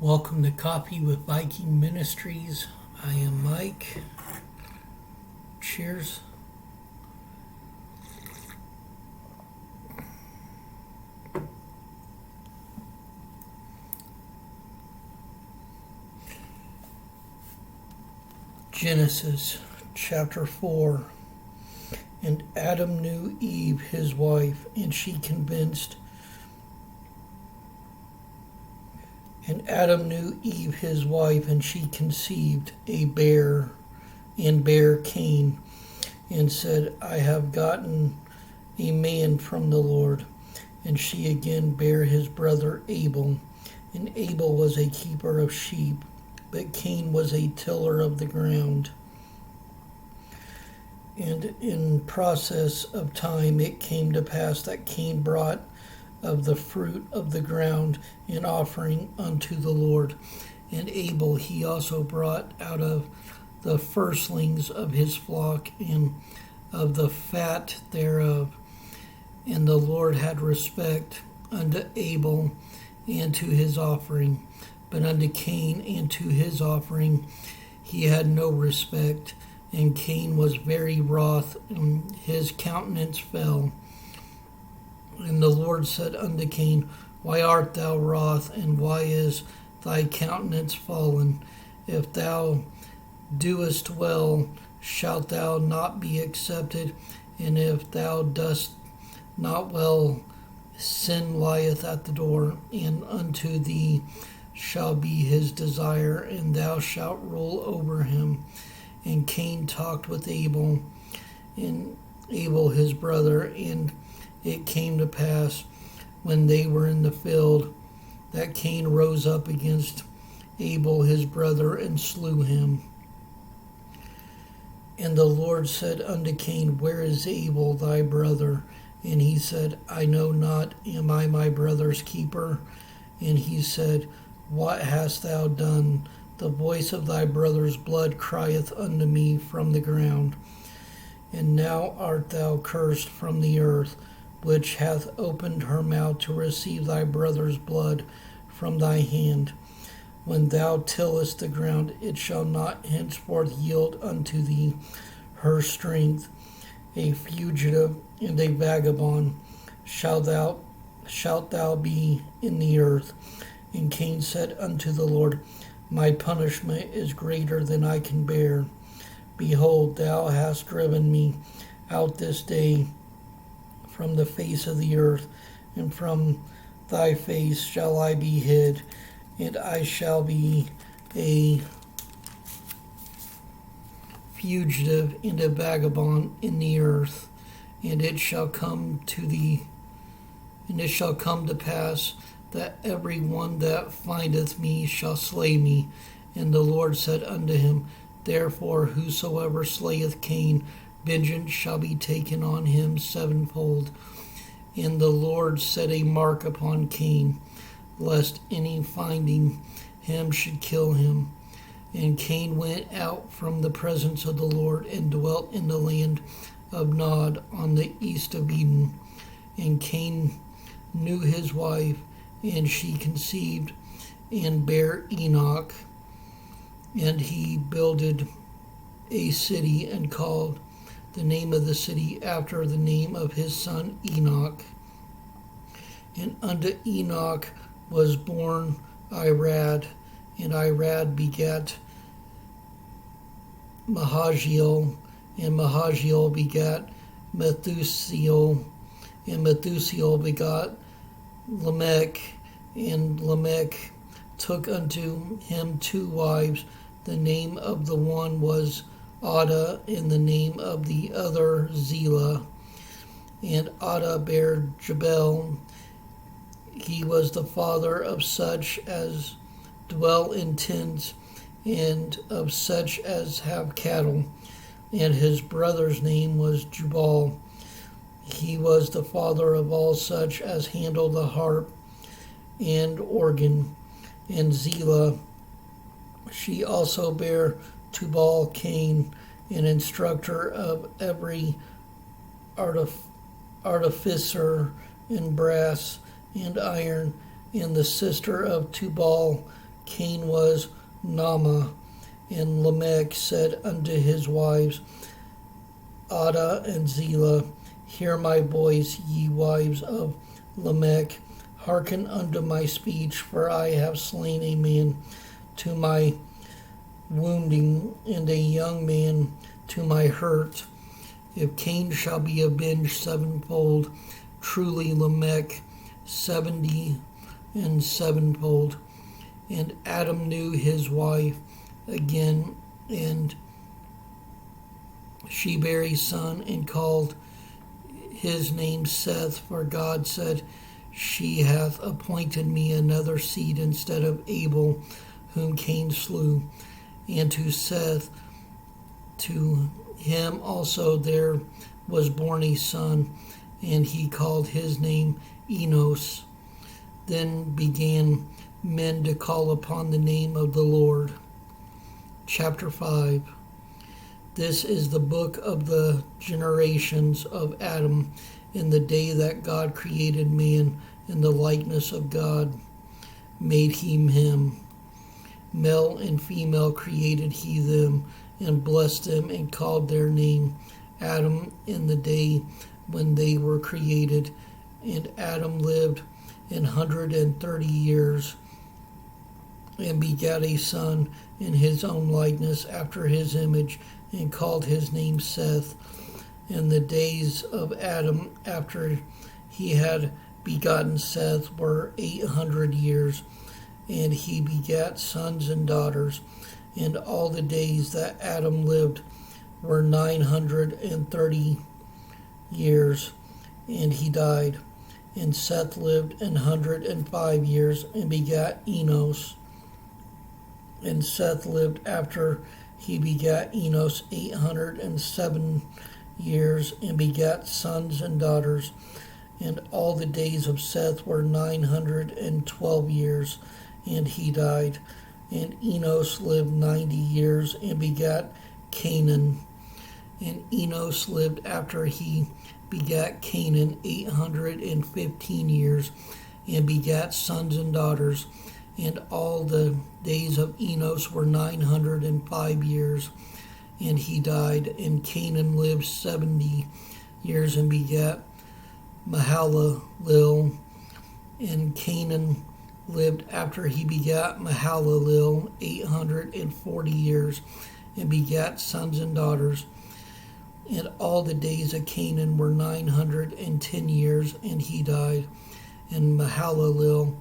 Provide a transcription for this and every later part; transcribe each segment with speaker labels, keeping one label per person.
Speaker 1: Welcome to Coffee with Viking Ministries. I am Mike. Cheers. Genesis chapter 4. And Adam knew Eve, his wife, and she conceived a bear, and bare Cain, and said, I have gotten a man from the Lord. And she again bare his brother Abel. And Abel was a keeper of sheep, but Cain was a tiller of the ground. And in process of time it came to pass that Cain brought of the fruit of the ground an offering unto the Lord. And Abel he also brought out of the firstlings of his flock and of the fat thereof. And the Lord had respect unto Abel and to his offering, but unto Cain and to his offering he had no respect. And Cain was very wroth, and his countenance fell. And the Lord said unto Cain, Why art thou wroth, and why is thy countenance fallen? If thou doest well, shalt thou not be accepted? And if thou dost not well, sin lieth at the door, and unto thee shall be his desire, and thou shalt rule over him. And Cain talked with Abel, and Abel his brother, and it came to pass, when they were in the field, that Cain rose up against Abel his brother, and slew him. And the Lord said unto Cain, Where is Abel thy brother? And he said, I know not, am I my brother's keeper? And he said, What hast thou done? The voice of thy brother's blood crieth unto me from the ground. And now art thou cursed from the earth, which hath opened her mouth to receive thy brother's blood from thy hand. When thou tillest the ground, it shall not henceforth yield unto thee her strength. A fugitive and a vagabond shalt thou be in the earth. And Cain said unto the Lord, My punishment is greater than I can bear. Behold, thou hast driven me out this day from the face of the earth, and from thy face shall I be hid, and I shall be a fugitive and a vagabond in the earth. And it shall come to pass that every one that findeth me shall slay me. And the Lord said unto him, Therefore whosoever slayeth Cain, vengeance shall be taken on him sevenfold. And the Lord set a mark upon Cain, lest any finding him should kill him. And Cain went out from the presence of the Lord, and dwelt in the land of Nod on the east of Eden. And Cain knew his wife, and she conceived and bare Enoch. And he builded a city, and called the name of the city after the name of his son Enoch. And unto Enoch was born Irad, and Irad begat Mahaziel, and Mahaziel begat Methusiel, and Methusiel begot Lamech, and Lamech took unto him two wives. The name of the one was Ada, and the name of the other Zillah. And Ada bare Jabal. He was the father of such as dwell in tents, and of such as have cattle. And his brother's name was Jubal. He was the father of all such as handle the harp and organ. And Zillah, she also bare Tubal Cain, an instructor of every artificer in brass and iron, and the sister of Tubal Cain was Nama, and Lamech said unto his wives, Adah and Zillah, hear my voice, ye wives of Lamech, hearken unto my speech, for I have slain a man to my wounding, and a young man to my hurt. If Cain shall be avenged sevenfold, truly Lamech 70 and sevenfold. And Adam knew his wife again, and she bare a son, and called his name Seth, for God said, She hath appointed me another seed instead of Abel, whom Cain slew. And to Seth, to him also there was born a son, and he called his name Enos. Then began men to call upon the name of the Lord. Chapter 5. This is the book of the generations of Adam in the day that God created man in the likeness of God made he him. Male and female created he them, and blessed them, and called their name Adam in the day when they were created. And Adam lived 130 years, and begat a son in his own likeness after his image, and called his name Seth. And the days of Adam after he had begotten Seth were 800 years, and he begat sons and daughters. And all the days that Adam lived were 930 years, and he died. And Seth lived 105 years, and begat Enos. And Seth lived after he begat Enos 807 years, and begat sons and daughters. And all the days of Seth were 912 years, and he died. And Enos lived 90 years, and begat Canaan. And Enos lived after he begat Canaan 815 years, and begat sons and daughters. And all the days of Enos were 905 years, and he died. And Canaan lived 70 years, and begat Mahalalel. And Canaan lived after he begat Mahalalel 840 years, and begat sons and daughters. And all the days of Canaan were 910 years, and he died. And Mahalalel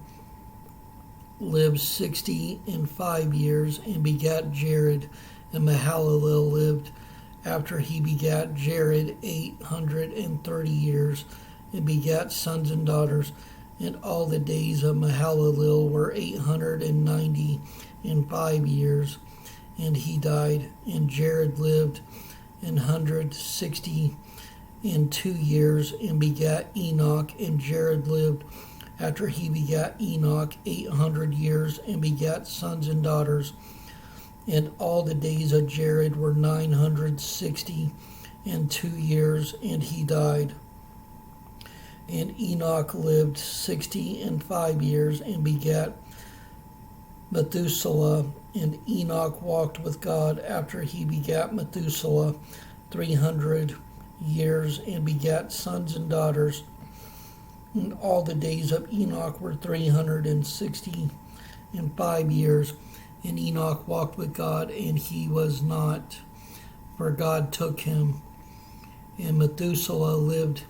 Speaker 1: lived 65 years, and begat Jared. And Mahalalel lived after he begat Jared 830 years, and begat sons and daughters. And all the days of Mahalalel were 895 years, and he died. And Jared lived 162 years, and begat Enoch. And Jared lived after he begat Enoch 800 years, and begat sons and daughters. And all the days of Jared were 962 years, and he died. And Enoch lived 65 years, and begat Methuselah. And Enoch walked with God after he begat Methuselah 300 years, and begat sons and daughters. And all the days of Enoch were 365 years. And Enoch walked with God, and he was not, for God took him. And Methuselah lived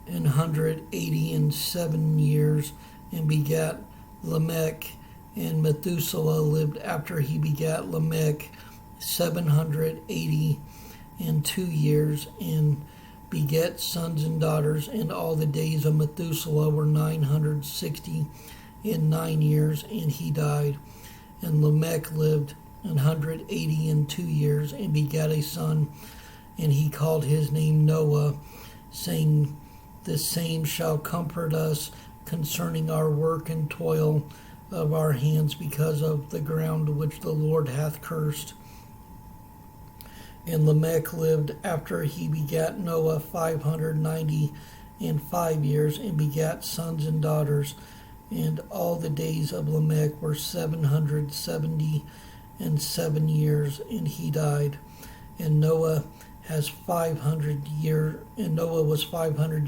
Speaker 1: 187 years, and begat Lamech. And Methuselah lived after he begat Lamech 782 years, and begat sons and daughters. And all the days of Methuselah were 969 years, and he died. And Lamech lived 182 years, and begat a son, and he called his name Noah, saying, The same shall comfort us concerning our work and toil of our hands, because of the ground which the Lord hath cursed. And Lamech lived after he begat Noah 595 years, and begat sons and daughters. And all the days of Lamech were 777 years, and he died. And Noah was 500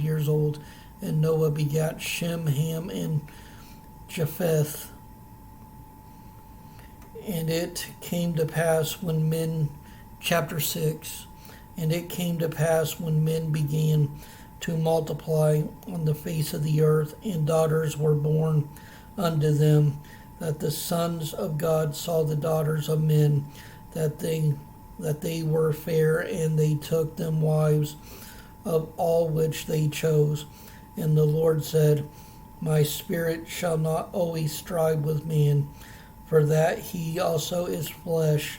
Speaker 1: years old, and Noah begat Shem, Ham, and Japheth. And it came to pass when men, chapter 6, and it came to pass when men began to multiply on the face of the earth, and daughters were born unto them, that the sons of God saw the daughters of men, that they were fair, and they took them wives of all which they chose. And the Lord said, My spirit shall not always strive with man, for that he also is flesh,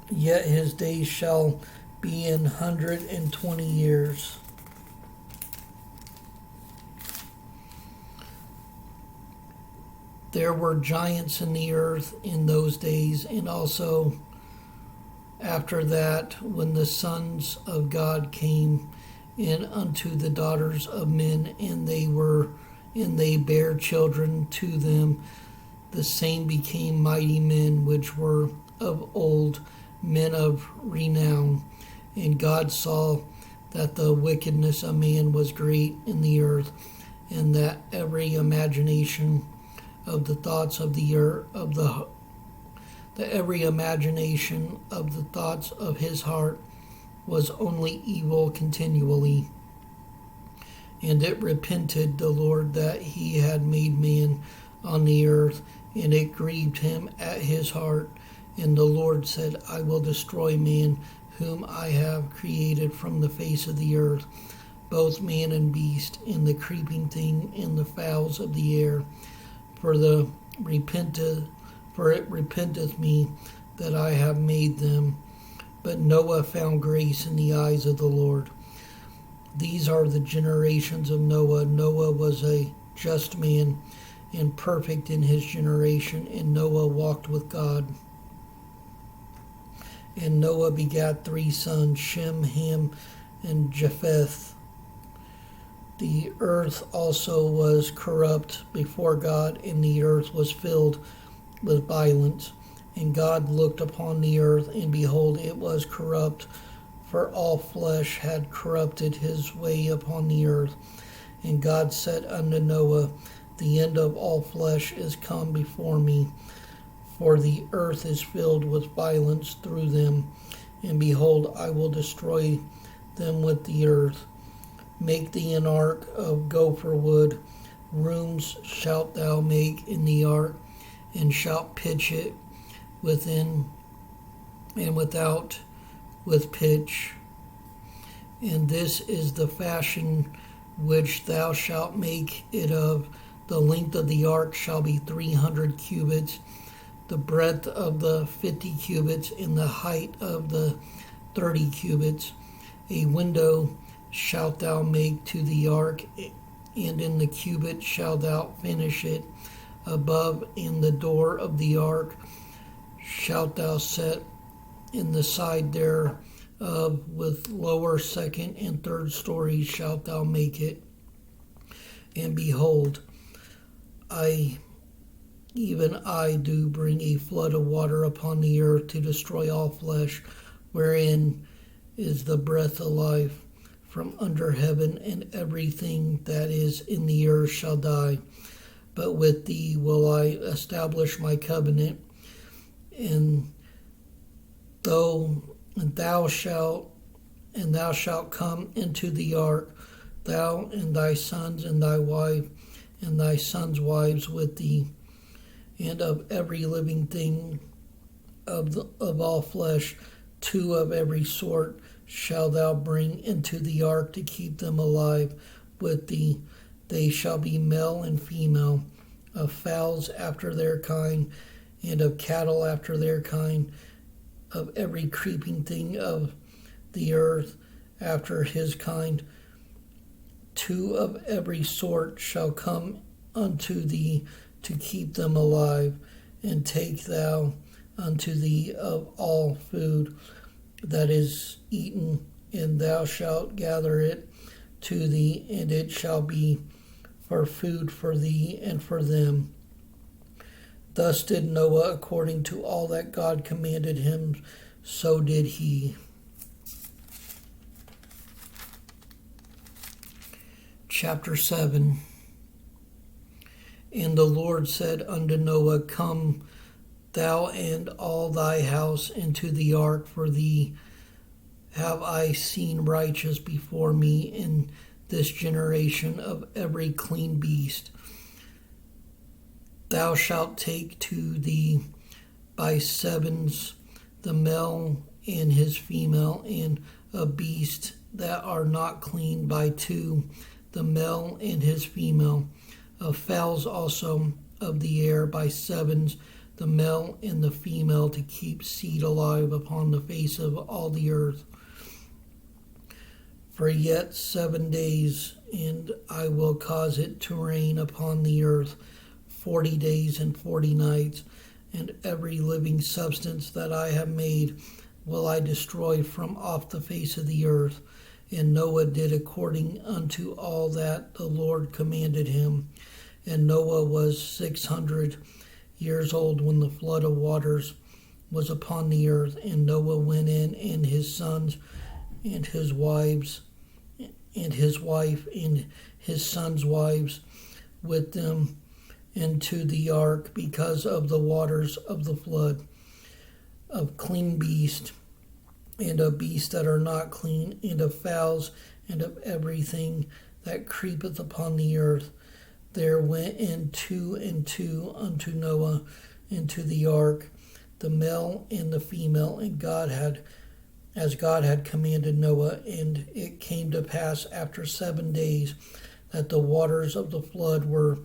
Speaker 1: yet his days shall be 120 years. There were giants in the earth in those days, and also after that, when the sons of God came in unto the daughters of men, and they bare children to them, the same became mighty men which were of old, men of renown. And God saw that the wickedness of man was great in the earth, and that every imagination of the thoughts of the earth, every imagination of the thoughts of his heart was only evil continually. And it repented the Lord that he had made man on the earth, and it grieved him at his heart. And the Lord said, I will destroy man, whom I have created from the face of the earth, both man and beast, and the creeping thing, and the fowls of the air. For it repenteth me that I have made them. But Noah found grace in the eyes of the Lord. These are the generations of Noah. Noah was a just man and perfect in his generation, and Noah walked with God. And Noah begat 3 sons, Shem, Ham, and Japheth. The earth also was corrupt before God, and the earth was filled with violence. And God looked upon the earth, and behold, it was corrupt, for all flesh had corrupted his way upon the earth. And God said unto Noah, The end of all flesh is come before me, for the earth is filled with violence through them. And behold, I will destroy them with the earth. Make thee an ark of gopher wood. Rooms shalt thou make in the ark, and shalt pitch it within and without with pitch. And this is the fashion which thou shalt make it of. The length of the ark shall be 300 cubits, the breadth of the 50 cubits, and the height of the 30 cubits. A window shalt thou make to the ark, and in the cubit shalt thou finish it above, and the door of the ark shalt thou set in the side thereof, with lower, second, and third stories shalt thou make it. And behold, even I do bring a flood of water upon the earth to destroy all flesh, wherein is the breath of life from under heaven, and everything that is in the earth shall die. But with thee will I establish my covenant, and thou shalt come into the ark, thou and thy sons and thy wife and thy sons' wives with thee, and of every living thing of all flesh, 2 of every sort shalt thou bring into the ark to keep them alive with thee. They shall be male and female, of fowls after their kind, and of cattle after their kind, of every creeping thing of the earth after his kind. 2 of every sort shall come unto thee to keep them alive, and take thou unto thee of all food that is eaten, and thou shalt gather it to thee, and it shall be for food for thee and for them. Thus did Noah according to all that God commanded him, so did he. Chapter 7. And the Lord said unto Noah, Come, thou and all thy house into the ark, for thee have I seen righteous before me in this generation of every clean beast. Thou shalt take to thee by sevens the male and his female, and a beast that are not clean by two, the male and his female, of fowls also of the air by sevens, the male and the female, to keep seed alive upon the face of all the earth. For yet 7 days, and I will cause it to rain upon the earth 40 days and 40 nights, and every living substance that I have made will I destroy from off the face of the earth. And Noah did according unto all that the Lord commanded him. And Noah was 600 years old when the flood of waters was upon the earth. And Noah went in, and his sons, and his wives, and his wife, and his sons' wives with them, into the ark, because of the waters of the flood, of clean beasts, and of beasts that are not clean, and of fowls, and of everything that creepeth upon the earth. There went in two and two unto Noah into the ark, the male and the female, and as God had commanded Noah. And it came to pass after 7 days that the waters of the flood were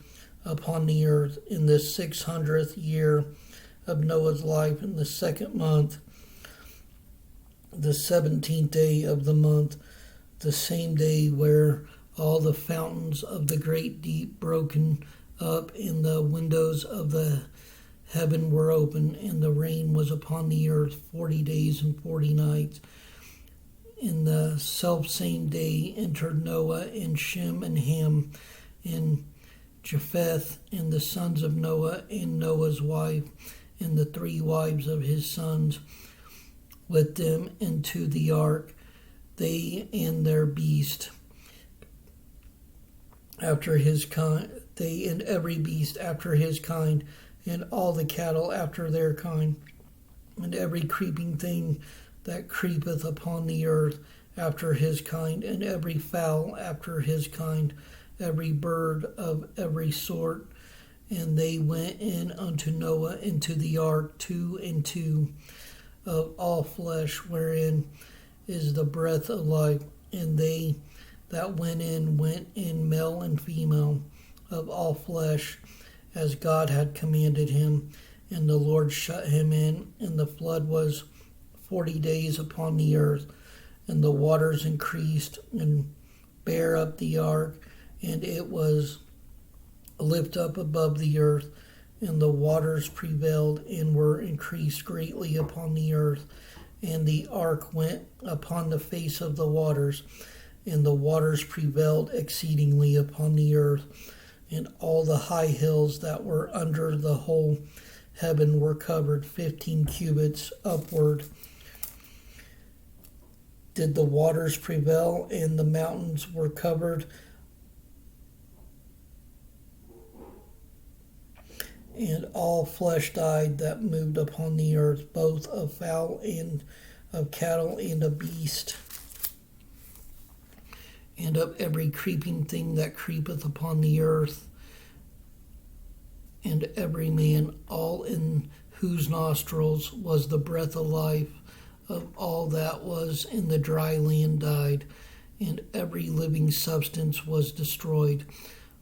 Speaker 1: upon the earth in the 600th year of Noah's life, in the 2nd month, the 17th day of the month, the same day where all the fountains of the great deep broken up, and the windows of the heaven were open, and the rain was upon the earth 40 days and 40 nights. In the selfsame day entered Noah, and Shem, and Ham, and Japheth, and the sons of Noah, and Noah's wife, and the 3 wives of his sons with them into the ark, they and their beast after his kind, they and every beast after his kind, and all the cattle after their kind, and every creeping thing that creepeth upon the earth after his kind, and every fowl after his kind, every bird of every sort. And they went in unto Noah into the ark, 2 and 2, of all flesh, wherein is the breath of life. And they that went in male and female, of all flesh, as God had commanded him. And the Lord shut him in, and the flood was 40 days upon the earth. And the waters increased and bare up the ark, and it was lift up above the earth, and the waters prevailed and were increased greatly upon the earth. And the ark went upon the face of the waters, and the waters prevailed exceedingly upon the earth. And all the high hills that were under the whole heaven were covered 15 cubits upward. Did the waters prevail, and the mountains were covered. And all flesh died that moved upon the earth, both of fowl and of cattle and of beast, and of every creeping thing that creepeth upon the earth, and every man, all in whose nostrils was the breath of life, of all that was in the dry land died, and every living substance was destroyed,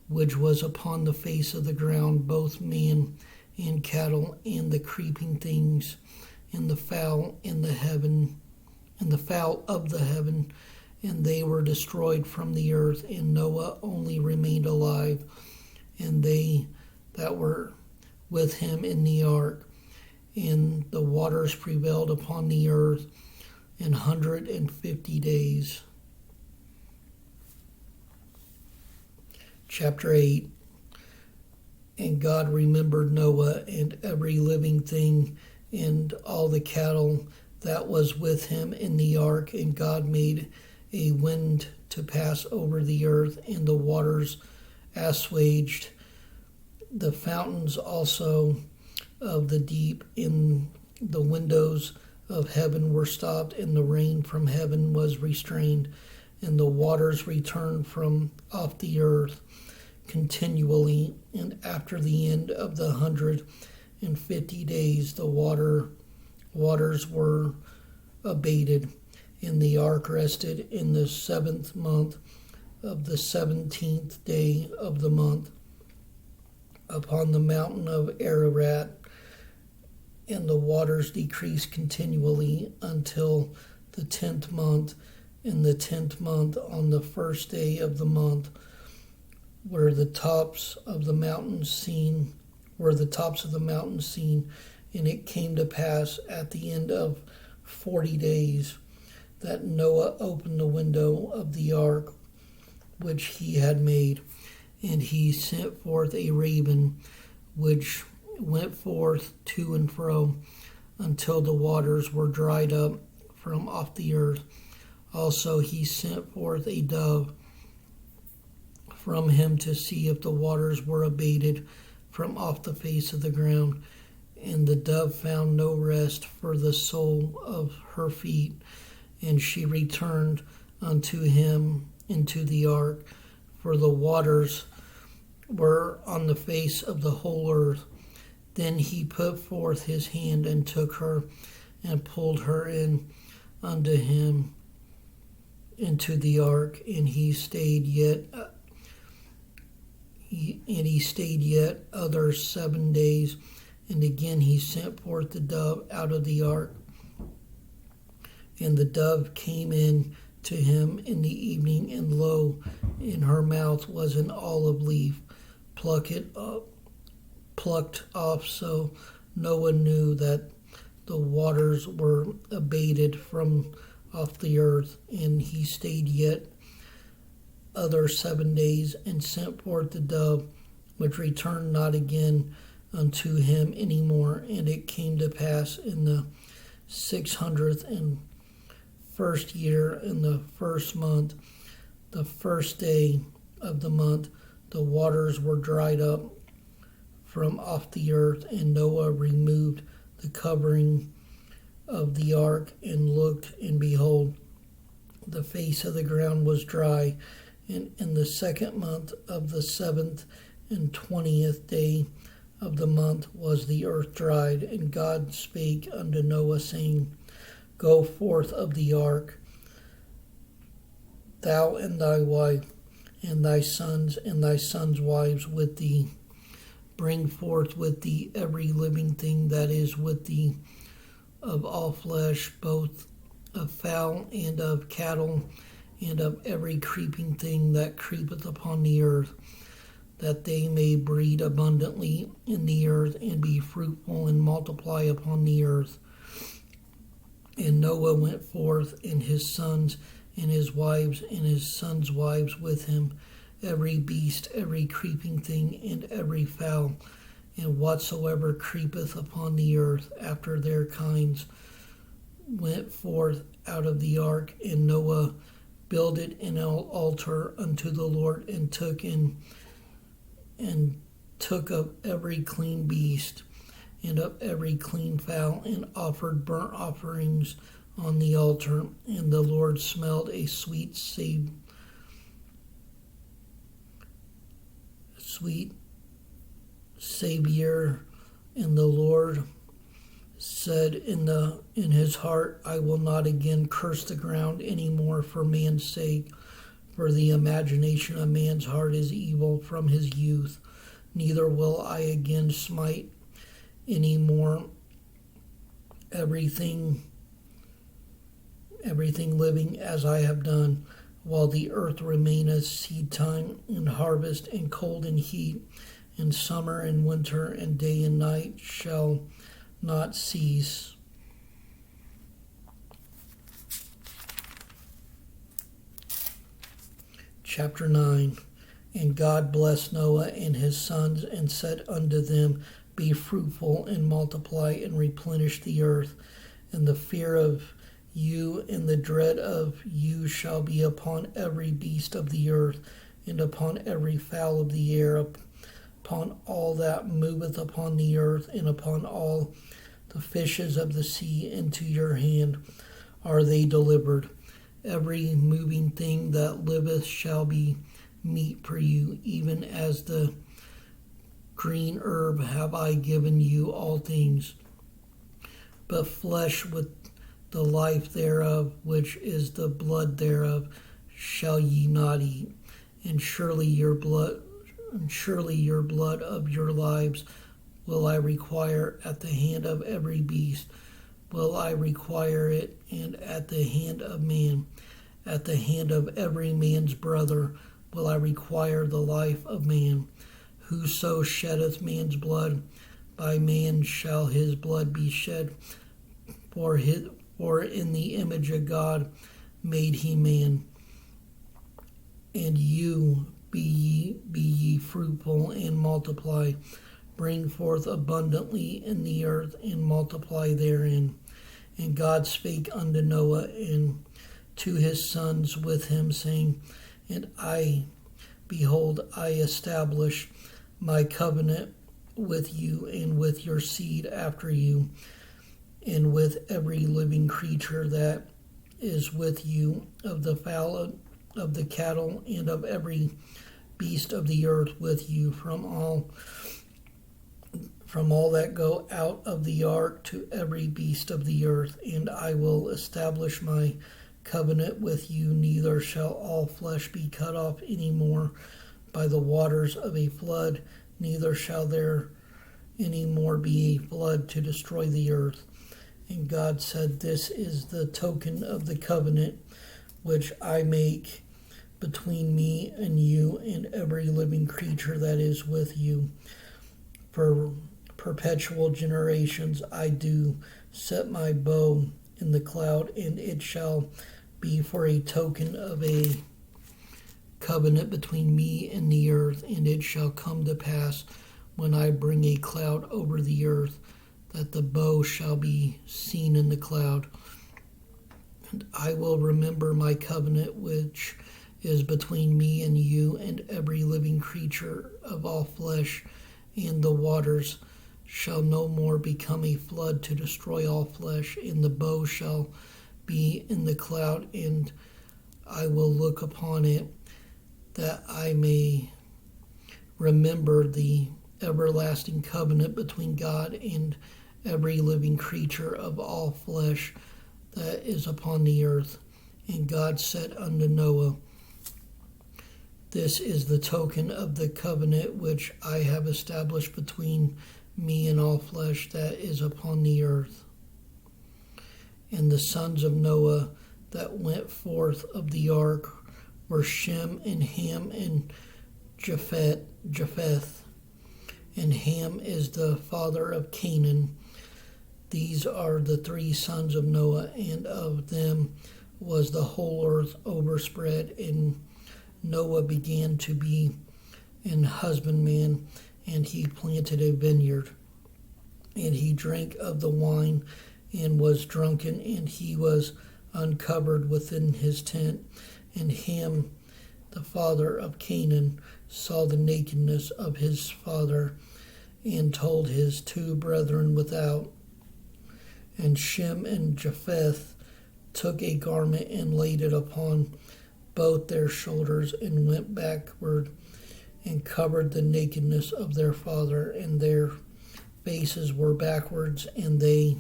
Speaker 1: which was upon the face of the ground, both man and cattle, and the creeping things, and the fowl in the heaven, and the fowl of the heaven, and they were destroyed from the earth. And Noah only remained alive, and they that were with him in the ark. And the waters prevailed upon the earth 150 days. Chapter 8. And God remembered Noah and every living thing and all the cattle that was with him in the ark, and God made a wind to pass over the earth, and the waters assuaged. The fountains also of the deep in the windows of heaven were stopped, and the rain from heaven was restrained, and the waters returned from off the earth continually. And after the end of the 150 days, the waters were abated, and the ark rested in the 7th month of the 17th day of the month upon the mountain of Ararat. And the waters decreased continually until the 10th month. In the 10th month, on the first day of the month, were the tops of the mountains seen, and it came to pass at the end of 40 days that Noah opened the window of the ark which he had made, and he sent forth a raven, which went forth to and fro until the waters were dried up from off the earth. Also he sent forth a dove from him to see if the waters were abated from off the face of the ground. And the dove found no rest for the sole of her feet, and she returned unto him into the ark, for the waters were on the face of the whole earth. Then he put forth his hand and took her and pulled her in unto him into the ark, and he stayed yet other 7 days. And again he sent forth the dove out of the ark, and the dove came in to him in the evening, and lo, in her mouth was an olive leaf plucked off. So Noah knew that the waters were abated from off the earth, and he stayed yet other 7 days, and sent forth the dove, which returned not again unto him any more. And it came to pass in the 601st year, in the 1st month, the 1st day of the month, the waters were dried up from off the earth. And Noah removed the covering of the ark, and looked, and behold, the face of the ground was dry. And in the 2nd month of the 7th and 20th day of the month was the earth dried. And God spake unto Noah, saying, Go forth of the ark, thou and thy wife, and thy sons wives with thee. Bring forth with thee every living thing that is with thee, of all flesh, both of fowl and of cattle, and of every creeping thing that creepeth upon the earth, that they may breed abundantly in the earth, and be fruitful, and multiply upon the earth. And Noah went forth, and his sons, and his wives, and his sons' wives with him, every beast, every creeping thing, and every fowl, and whatsoever creepeth upon the earth after their kinds, went forth out of the ark. And Noah builded an altar unto the Lord, and took of every clean beast and of every clean fowl, and offered burnt offerings on the altar. And the Lord smelled a sweet savour. And the Lord said in his heart, I will not again curse the ground any more for man's sake, for the imagination of man's heart is evil from his youth. Neither will I again smite any more everything living as I have done, while the earth remaineth, seed time and harvest, and cold and heat, and summer and winter, and day and night shall not cease. Chapter 9. And God blessed Noah and his sons, and said unto them, Be fruitful, and multiply, and replenish the earth. And the fear of you and the dread of you shall be upon every beast of the earth, and upon every fowl of the air, upon all that moveth upon the earth, and upon all the fishes of the sea. Into your hand are they delivered. Every moving thing that liveth shall be meat for you, even as the green herb have I given you all things. But flesh with the life thereof, which is the blood thereof, shall ye not eat. And surely your blood of your lives will I require at the hand of every beast, will I require it, and at the hand of man, at the hand of every man's brother, will I require the life of man. Whoso sheddeth man's blood, by man shall his blood be shed. For in the image of God made he man. And you be ye fruitful, and multiply. Bring forth abundantly in the earth, and multiply therein. And God spake unto Noah and to his sons with him, saying, And behold, I establish my covenant with you, and with your seed after you, and with every living creature that is with you, of the fowl, of the cattle, and of every beast of the earth with you, from all that go out of the ark, to every beast of the earth. And I will establish my covenant with you, neither shall all flesh be cut off any more by the waters of a flood, neither shall there any more be a flood to destroy the earth. And God said, This is the token of the covenant which I make between me and you and every living creature that is with you. For perpetual generations I do set my bow in the cloud, and it shall be for a token of a covenant between me and the earth. And it shall come to pass, when I bring a cloud over the earth, that the bow shall be seen in the cloud. And I will remember my covenant which is between me and you and every living creature of all flesh, and the waters shall no more become a flood to destroy all flesh, and the bow shall be in the cloud, and I will look upon it, that I may remember the everlasting covenant between God and every living creature of all flesh that is upon the earth. And God said unto Noah, This is the token of the covenant which I have established between me and all flesh that is upon the earth. And the sons of Noah that went forth of the ark were Shem and Ham and Japheth. And Ham is the father of Canaan. These are the three sons of Noah, and of them was the whole earth overspread. And Noah began to be an husbandman, and he planted a vineyard. And he drank of the wine, and was drunken, and he was uncovered within his tent. And Ham, the father of Canaan, saw the nakedness of his father, and told his two brethren without. And Shem and Japheth took a garment and laid it upon both their shoulders, and went backward, and covered the nakedness of their father, and their faces were backwards, and they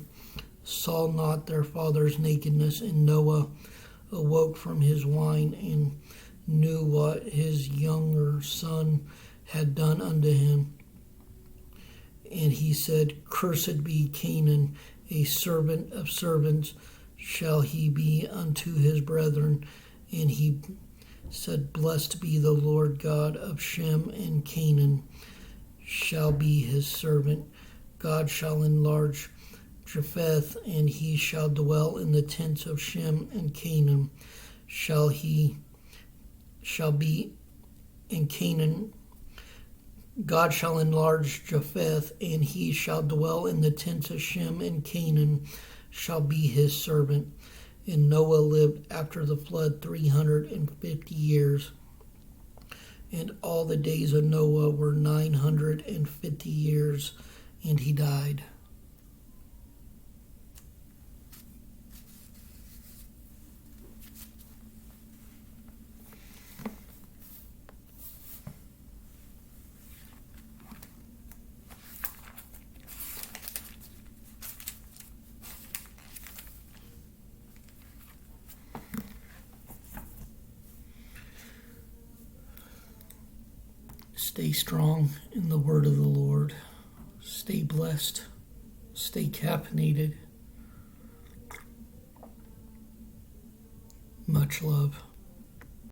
Speaker 1: saw not their father's nakedness. And Noah awoke from his wine, and knew what his younger son had done unto him. And he said, Cursed be Canaan, a servant of servants shall he be unto his brethren. And he said, Blessed be the Lord God of Shem, and Canaan shall be his servant. God shall enlarge Japheth, and he shall dwell in the tents of Shem, and Canaan shall be and Canaan. God shall enlarge Japheth, and he shall dwell in the tents of Shem, and Canaan shall be his servant. And Noah lived after the flood 350 years. And all the days of Noah were 950 years, and he died. Stay strong in the word of the Lord. Stay blessed. Stay caffeinated. Much love.